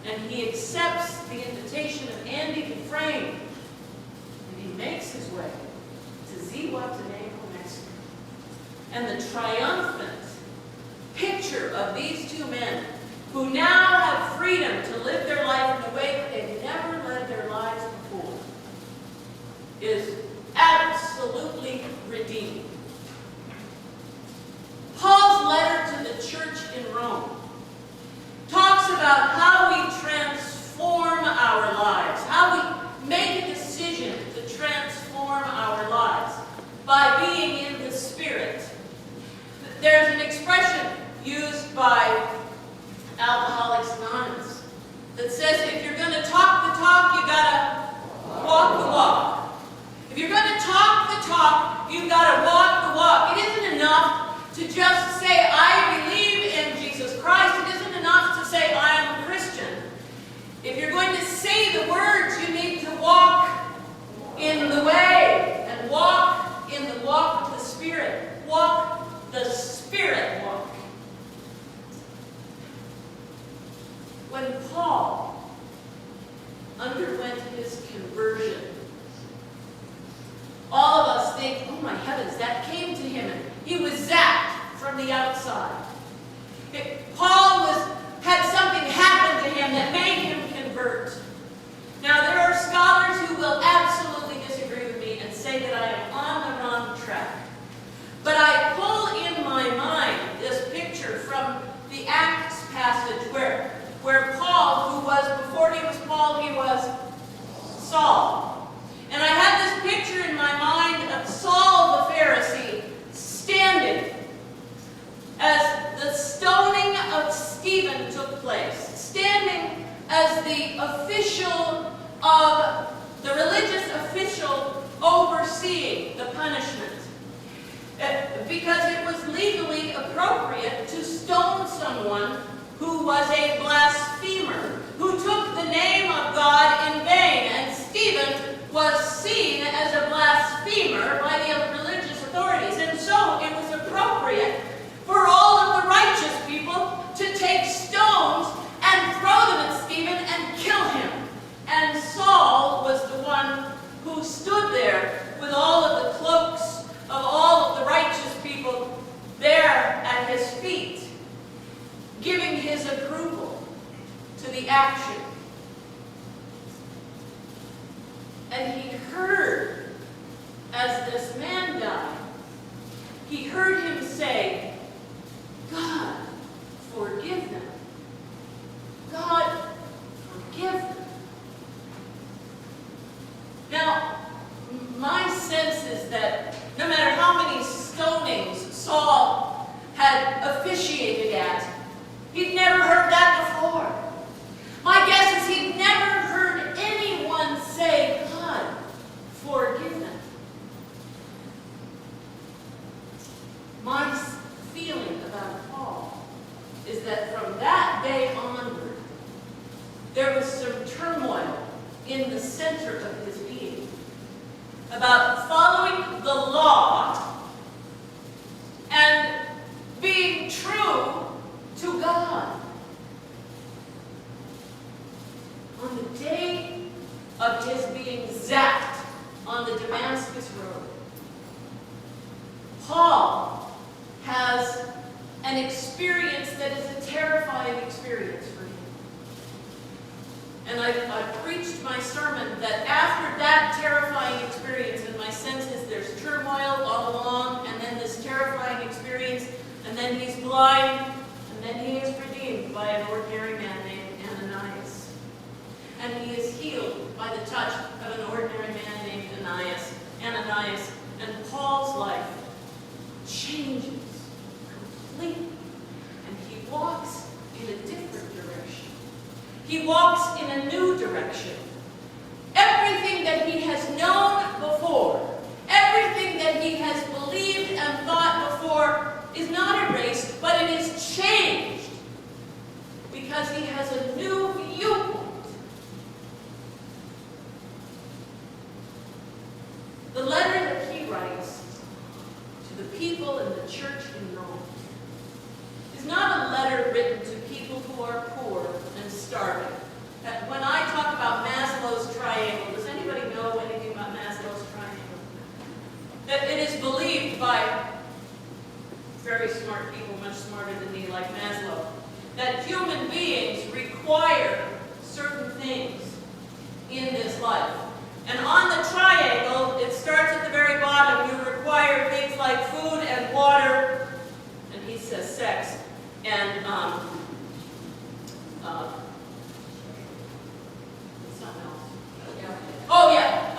and he accepts the invitation of Andy Dufresne, and he makes his way to Zihuatanejo, Mexico. And the triumphant picture of these two men who now have freedom to live their life in a way that they've never led their lives before is absolutely redeeming. Paul's letter to the church in Rome talks about how we transform our lives, how we make a decision to transform our lives by being in the Spirit. There's an expression used by Alcoholics Anonymous that says if you're going to talk the talk, you got to walk the walk. If you're going to talk the talk, you've got to walk the walk. It isn't enough to just say, I believe in Jesus Christ. It isn't enough to say, I am a Christian. If you're going to say the words, you need to walk in the way and walk in the walk of the Spirit. Walk the Spirit walk. When Paul underwent his conversion, all of us think, oh my heavens, that came to him and he was zapped from the outside. Paul had something happen to him that made him convert. Now there are scholars who will absolutely disagree with me and say that I am on the wrong track. But I pull in my mind this picture from the Acts passage where Paul, who was, before he was Paul, he was Saul. And I had this picture in my mind of Saul the Pharisee standing as the stoning of Stephen took place, standing as the official of the religious official overseeing the punishment. Because it was legally appropriate to stone someone who was a blasphemer, who took the name of God in vain. And Stephen was seen as a blasphemer by the religious authorities. And so it was appropriate for all of the righteous people to take stones and throw them at Stephen and kill him. And Saul was the one who stood there with all of the cloaks of all of the righteous people there at his feet, giving his approval to the action. And he heard, as this man died, he heard him say, God, forgive them. God, forgive them. Now, my sense is that no matter how many stonings Saul had officiated at, he'd never heard that before. My guess is he'd never heard anyone say, God, forgive them. My feeling about Paul is that from that day onward, there was some turmoil in the center of his being about following the law and being true to God. On the day of his being zapped on the Damascus Road, Paul has an experience that is a terrifying experience for him. And I preached my sermon that after that terrifying experience, and my sense is there's turmoil all along, and then this terrifying experience, and then he's blind, and then he is redeemed by an ordinary man named Ananias. And he is healed by the touch of an ordinary man named Ananias. And Paul's life changes completely. And he walks in a different direction. He walks in a new direction. Everything that he has known before, everything that he has believed and thought before is not erased, but it is changed because he has a new viewpoint. The letter that he writes to the people in the church in Rome is not a letter written to people who are poor and starving. And on the triangle, it starts at the very bottom. You require things like food and water, and he says sex, and something else. Yeah. Oh yeah,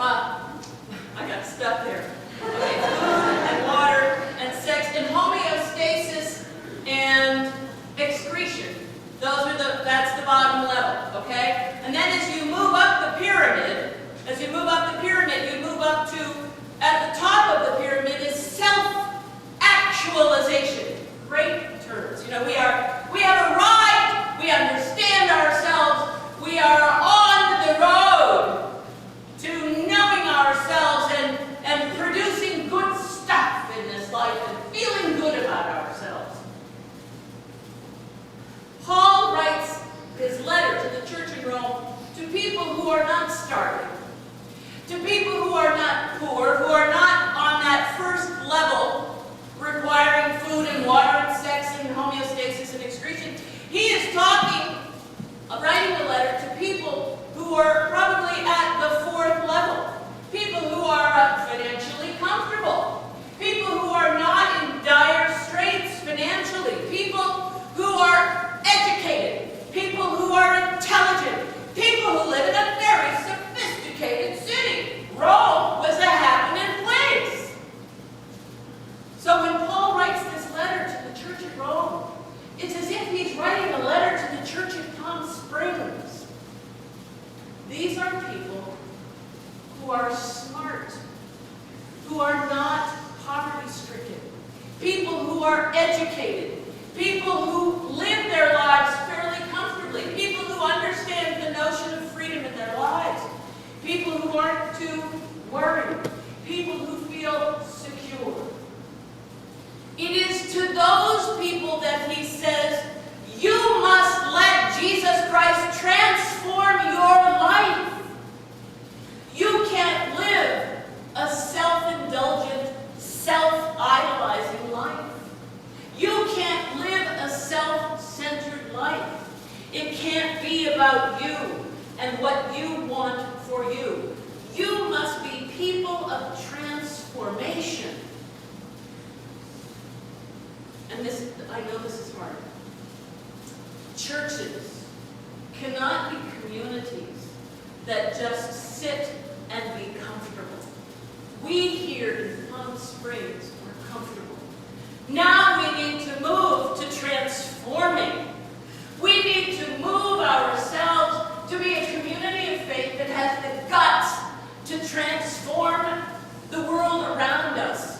I got stuck there. Okay, food and water and sex and homeostasis and excretion. That's the bottom level, okay? And then as you move up the pyramid, you move up to, at the top of the pyramid is self-actualization. Great terms. You know, we have arrived, we understand ourselves, we are on the road to knowing ourselves and producing good stuff in this life and feeling good about ourselves. Paul writes his letter to the church in Rome to people who are not starving, to people who are not poor, who are not on that first level requiring food and water and sex and homeostasis and excretion. He is writing a letter to people who are probably at the fourth level, people who are financially comfortable, people who are not in dire straits financially, people who are educated, people who are intelligent, people who live in a very sophisticated city. Rome was a happening place. So when Paul writes this letter to the church at Rome, it's as if he's writing a letter to the church at Palm Springs. These are people who are smart, who are not poverty-stricken, people who are educated, people who live their lives fairly comfortably, people who understand the notion of freedom in their lives, people who aren't too worried, people who feel secure. It is to those people that he says, you must let Jesus Christ transform your life. You can't live a self-indulgent, self-idolizing life. You can't live a self-centered life. It can't be about you and what you want for you. You must be people of transformation. And this, I know this is hard. Churches cannot be communities that just sit and be comfortable. We here in Palm Springs are comfortable. Now we need to move to transforming. We need to move ourselves to be a community of faith that has the guts to transform the world around us.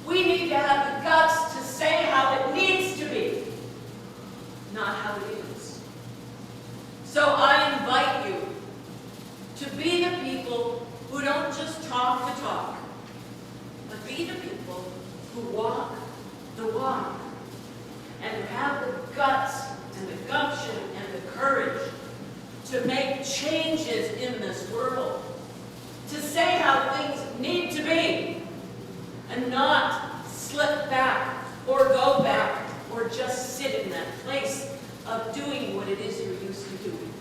We need to have the guts to say how it needs to be, not how it is. So I invite you to be the people who don't just talk the talk, but be the people who walk the walk and who have the guts and the gumption and the courage to make changes in this world, to say how things need to be, and not slip back or go back or just sit in that place of doing what it is you're used to doing.